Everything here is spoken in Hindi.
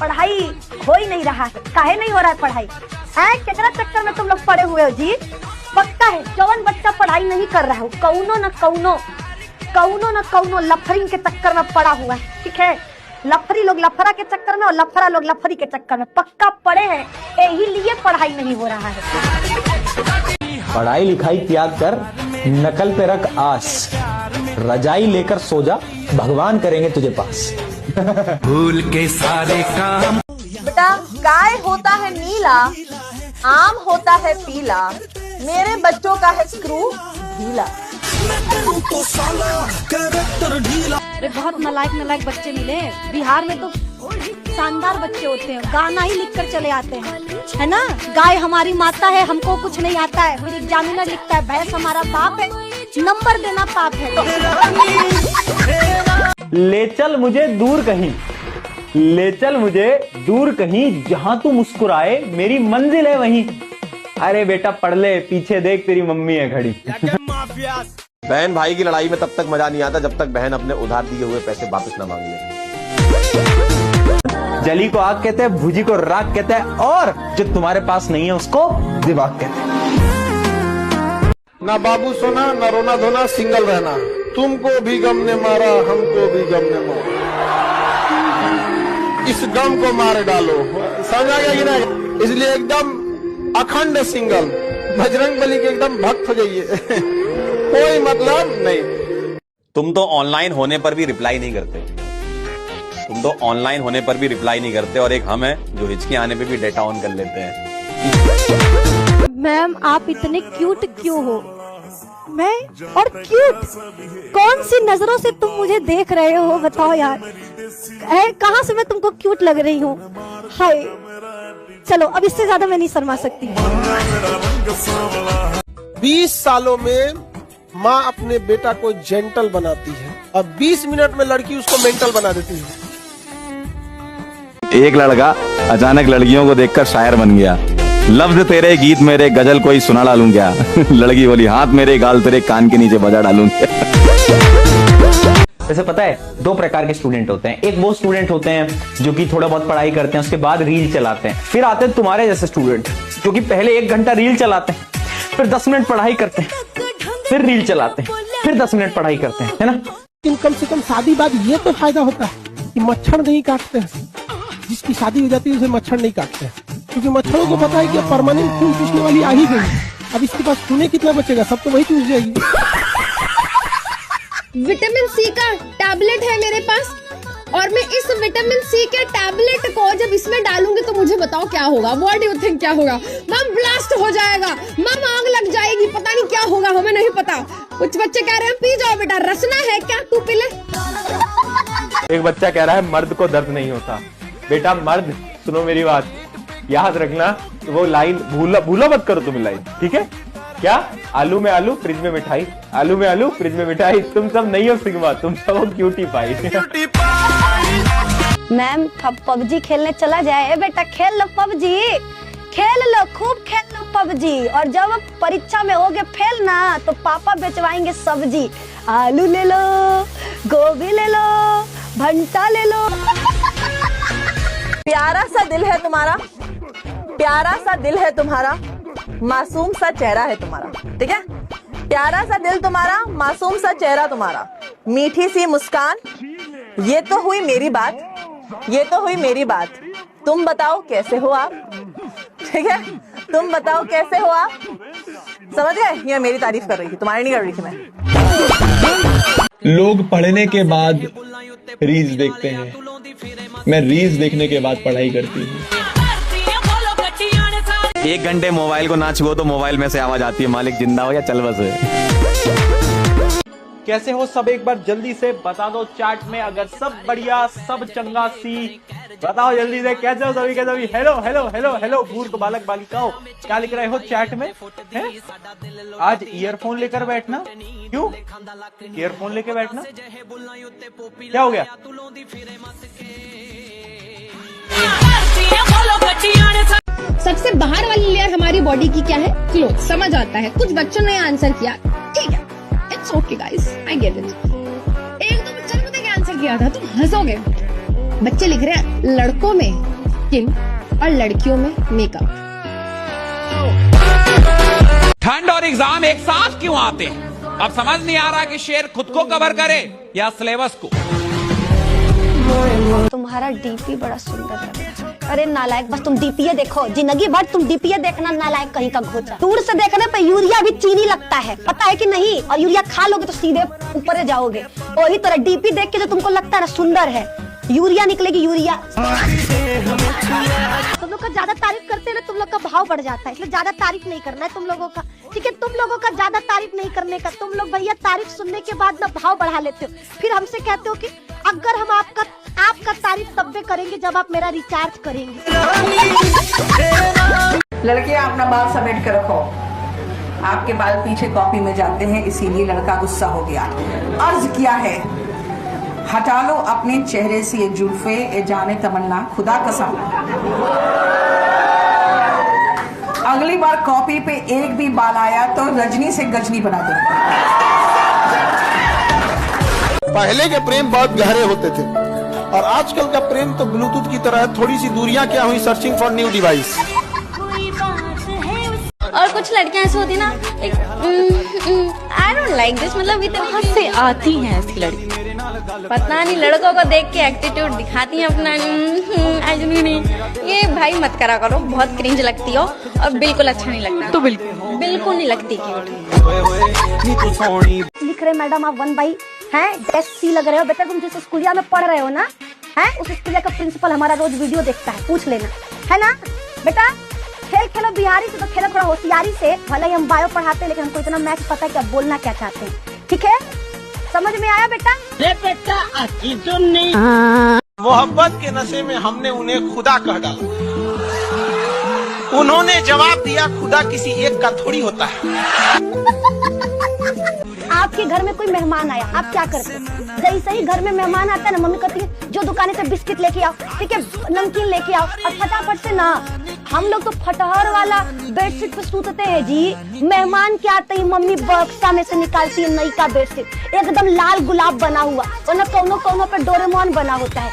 पढ़ाई हो ही नहीं रहा है। काहे नहीं हो रहा है पढ़ाई? केकरा चक्कर में तुम लोग पड़े हुए हो जी? पक्का है जवन बच्चा पढ़ाई नहीं कर रहा हो कौनो न कौनो लफरिंग के चक्कर में पड़ा हुआ है। ठीक है, लफरी लोग लफरा के चक्कर में और लफरा लोग लफरी के चक्कर में पक्का पड़े हैं, यही लिए पढ़ाई नहीं हो रहा है। पढ़ाई लिखाई त्याग कर नकल पे रख आस, रजाई लेकर सो जा, भगवान करेंगे तुझे पास। भूल के सारे काम। बेटा गाय होता है नीला, आम होता है पीला, मेरे बच्चों का है स्क्रू ढीला। बहुत नालायक बच्चे मिले बिहार में, तो शानदार बच्चे होते हैं, गाना ही लिखकर चले आते हैं, है ना। गाय हमारी माता है, हमको कुछ नहीं आता है, फिर एग्जामिनर लिखता है भैंस हमारा बाप है, नंबर देना पाप है। ले चल मुझे दूर कहीं, ले चल मुझे दूर कहीं, जहां तू मुस्कुराए मेरी मंजिल है वहीं। अरे बेटा पढ़ ले, पीछे देख तेरी मम्मी है खड़ी। बहन भाई की लड़ाई में तब तक मजा नहीं आता जब तक बहन अपने उधार दिए हुए पैसे वापस न मांग ले। जली को आग कहते हैं, भुजी को राख कहते हैं, और जो तुम्हारे पास नहीं है उसको दिमाग कहते हैं। ना बाबू सोना ना रोना धोना, सिंगल रहना, तुमको भी गम ने मारा हमको भी गम ने मारा, इस गम को मार डालो। समझा गया कि नहीं? इसलिए एकदम अखंड सिंगल, बजरंग बली के एकदम भक्त हो जाइए। कोई मतलब नहीं। तुम तो ऑनलाइन होने पर भी रिप्लाई नहीं करते, तुम तो ऑनलाइन होने पर भी रिप्लाई नहीं करते, और एक हम हैं जो हिचकी आने पे भी डेटा ऑन कर लेते हैं। मैम आप इतने क्यूट क्यों हो? मैं और क्यूट? कौन सी नजरों से तुम मुझे देख रहे हो बताओ यार? कहाँ से मैं तुमको क्यूट लग रही हूँ? हाय चलो अब इससे ज्यादा मैं नहीं शर्मा सकती। 20 सालों में माँ अपने बेटा को जेंटल बनाती है, अब 20 मिनट में लड़की उसको मेंटल बना देती है। एक लड़का अचानक लड़कियों को देखकर शायर बन गया, लफ्ज तेरे गीत मेरे गजल कोई सुना डालूं क्या। लड़की बोली हाथ मेरे गाल तेरे कान के नीचे बजा डालूं क्या। वैसे पता है दो प्रकार के स्टूडेंट होते हैं, एक वो स्टूडेंट होते हैं जो कि थोड़ा बहुत पढ़ाई करते हैं उसके बाद रील चलाते हैं, फिर आते हैं तुम्हारे जैसे स्टूडेंट जो कि पहले 1 घंटा रील चलाते हैं, फिर 10 मिनट पढ़ाई करते हैं, फिर रील चलाते हैं, फिर 10 मिनट पढ़ाई करते हैं, है ना। लेकिन कम से कम शादी बाद ये तो फायदा होता है कि मच्छर नहीं काटते हैं। जिसकी शादी हो जाती है उसे मच्छर नहीं काटते हैं, क्योंकि मच्छरों को पता है कि अब परमानेंट खून चूसने वाली आ ही गई, अब इसके पास खून कितना बचेगा, सब तो वही चूस जाएगी। विटामिन सी का टैबलेट है मेरे पास, और मैं इस विटामिन सी के टैबलेट को जब इसमें डालूंगी तो मुझे बताओ क्या होगा? व्हाट डू यू थिंक क्या होगा? मैम ब्लास्ट हो जाएगा, मैम आग लग जाएगी, पता नहीं क्या होगा, हमें नहीं पता। कुछ बच्चे कह रहे हैं पी जाओ बेटा, रसना है क्या, तू पी ले। एक बच्चा कह रहा है मर्द को दर्द नहीं होता। बेटा मर्द सुनो मेरी बात, याद रखना वो लाइन भूलो मत करो तुम लाइन, ठीक है? क्या आलू में आलू फ्रिज में मिठाई, आलू में आलू फ्रिज में मिठाई, तुम सब नहीं हो सिग्मा, तुम सब हो क्यूटी पाई। मैम पबजी खेलने चला जाए? बेटा खेल लो पबजी, खेल लो खूब खेल लो पबजी, और जब परीक्षा में होगे फेल ना तो पापा बेचवाएंगे सब्जी। आलू ले लो, गोभी ले लो, भंटा ले लो। प्यारा सा दिल है तुम्हारा, प्यारा सा दिल है तुम्हारा, मासूम सा चेहरा है तुम्हारा, ठीक है? प्यारा सा दिल तुम्हारा, मासूम सा चेहरा तुम्हारा, मीठी सी मुस्कान, ये तो हुई मेरी बात, ये तो हुई मेरी बात। तुम बताओ कैसे हो आप, ठीक है? तुम बताओ कैसे हो आप, समझ गए? ये मेरी तारीफ कर रही थी, तुम्हारी नहीं कर रही थी मैं। लोग पढ़ने के बाद रील्स देखते हैं, मैं रील्स देखने के बाद पढ़ाई करती हूँ। 1 घंटे मोबाइल को ना छुओ तो मोबाइल में से आवाज आती है, मालिक जिंदा हो या चल बस है। कैसे हो सब एक बार जल्दी से बता दो चैट में, अगर सब बढ़िया सब चंगा सी बताओ जल्दी से, कैसे हो सभी के सभी? हेलो हेलो हेलो हेलो मूर्ख बालक बालिकाओ, क्या लिख रहे हो चैट में? है? आज ईयरफोन लेकर बैठना, क्यों ईयरफोन लेकर बैठना, क्या हो गया? सबसे बाहर वाली लेयर हमारी बॉडी की क्या है? क्लोथ। समझ आता है, कुछ बच्चों ने आंसर किया, ठीक है, it's okay guys, I get it. एक दो बच्चों ने पता क्या आंसर किया था, तुम हंसोगे। बच्चे लिख रहे हैं लड़कों में स्किन और लड़कियों में मेकअप। ठंड और एग्जाम एक साथ क्यों आते हैं? अब समझ नहीं आ रहा कि शेर खुद को कवर करे या सिलेबस को। तुम्हारा डीपी बड़ा सुंदर लग रहा है। अरे नालायक, बस तुम डीपीए देखो, जिंदगी भर तुम डीपीए देखना, नालायक कहीं का घोचा। दूर से देखने पे यूरिया भी चीनी लगता है, पता है कि नहीं? और यूरिया खा लोगे तो सीधे ऊपर जाओगे। वही तरह डीपी देख के जो तुमको लगता है ना सुंदर है, यूरिया निकलेगी यूरिया। तुम लोग का ज्यादा तारीफ करते हैं ना, तुम लोग का भाव बढ़ जाता है, इसलिए ज्यादा तारीफ नहीं करना है तुम लोगों का, ठीक है? तुम लोगों का ज्यादा तारीफ नहीं करने का। तुम लोग भैया तारीफ सुनने के बाद ना भाव बढ़ा लेते हो, फिर हमसे कहते हो कि अगर हम आपका तारीफ तब भी करेंगे जब आप मेरा रिचार्ज करेंगे। लड़के अपना बाल समेट कर रखो, आपके बाल पीछे कॉपी में जाते हैं, इसीलिए लड़का गुस्सा हो गया। अर्ज किया है, हटा लो अपने चेहरे से ये जुल्फे, ये जाने तमन्ना, खुदा कसम अगली बार कॉपी पे एक भी बाल आया तो रजनी से गजनी बना दूंगा। पहले के प्रेम बहुत गहरे होते थे और आजकल का प्रेम तो ब्लूटूथ की तरह है, थोड़ी सी दूरियां क्या हुई, सर्चिंग फॉर न्यू डिवाइस। और कुछ लड़कियां ऐसी होती ना, आई डोंट लाइक दिस, मतलब इतना से आती हैं ऐसी लड़की, पता नहीं लड़कों को देख के एटीट्यूड दिखाती हैं अपना। नहीं, ये भाई मत करा करो, बहुत क्रिंज लगती हो और बिल्कुल अच्छा नहीं लगता। तो बिल्कुल नहीं लगती क्यूट। लिख रहे मैडम आप 1 बाई हैं -C लग रहे हो। बेटा तुम जिस स्कूलिया में पढ़ रहे हो ना, हैं उस स्कूलिया का प्रिंसिपल हमारा रोज वीडियो देखता है, पूछ लेना, है ना बेटा? खेल खेलो बिहारी से, तो खेलो थोड़ा होशियारी से। भले ही हम बायो पढ़ाते हैं, लेकिन हमको इतना मैथ पता है कि आप बोलना क्या चाहते हैं, ठीक है? समझ में आया बेटा? बेटा नहीं। मोहब्बत के नशे में हमने उन्हें खुदा कह डाला, उन्होंने जवाब दिया खुदा किसी एक का थोड़ी होता है। आपके घर में कोई मेहमान आया, आप क्या करते हैं? जैसे ही घर में मेहमान आता है ना, मम्मी कहती है जो दुकान से बिस्किट लेके आओ, ठीक है, नमकीन लेके आओ, और फटाफट से ना हम लोग तो फटहर वाला बेडशीट पे सूतते हैं जी। मेहमान क्या आते ही मम्मी बक्सा में से निकालती है नई का बेडशीट, एकदम लाल गुलाब बना हुआ, और न कोनो पे डोरेमोन बना होता है।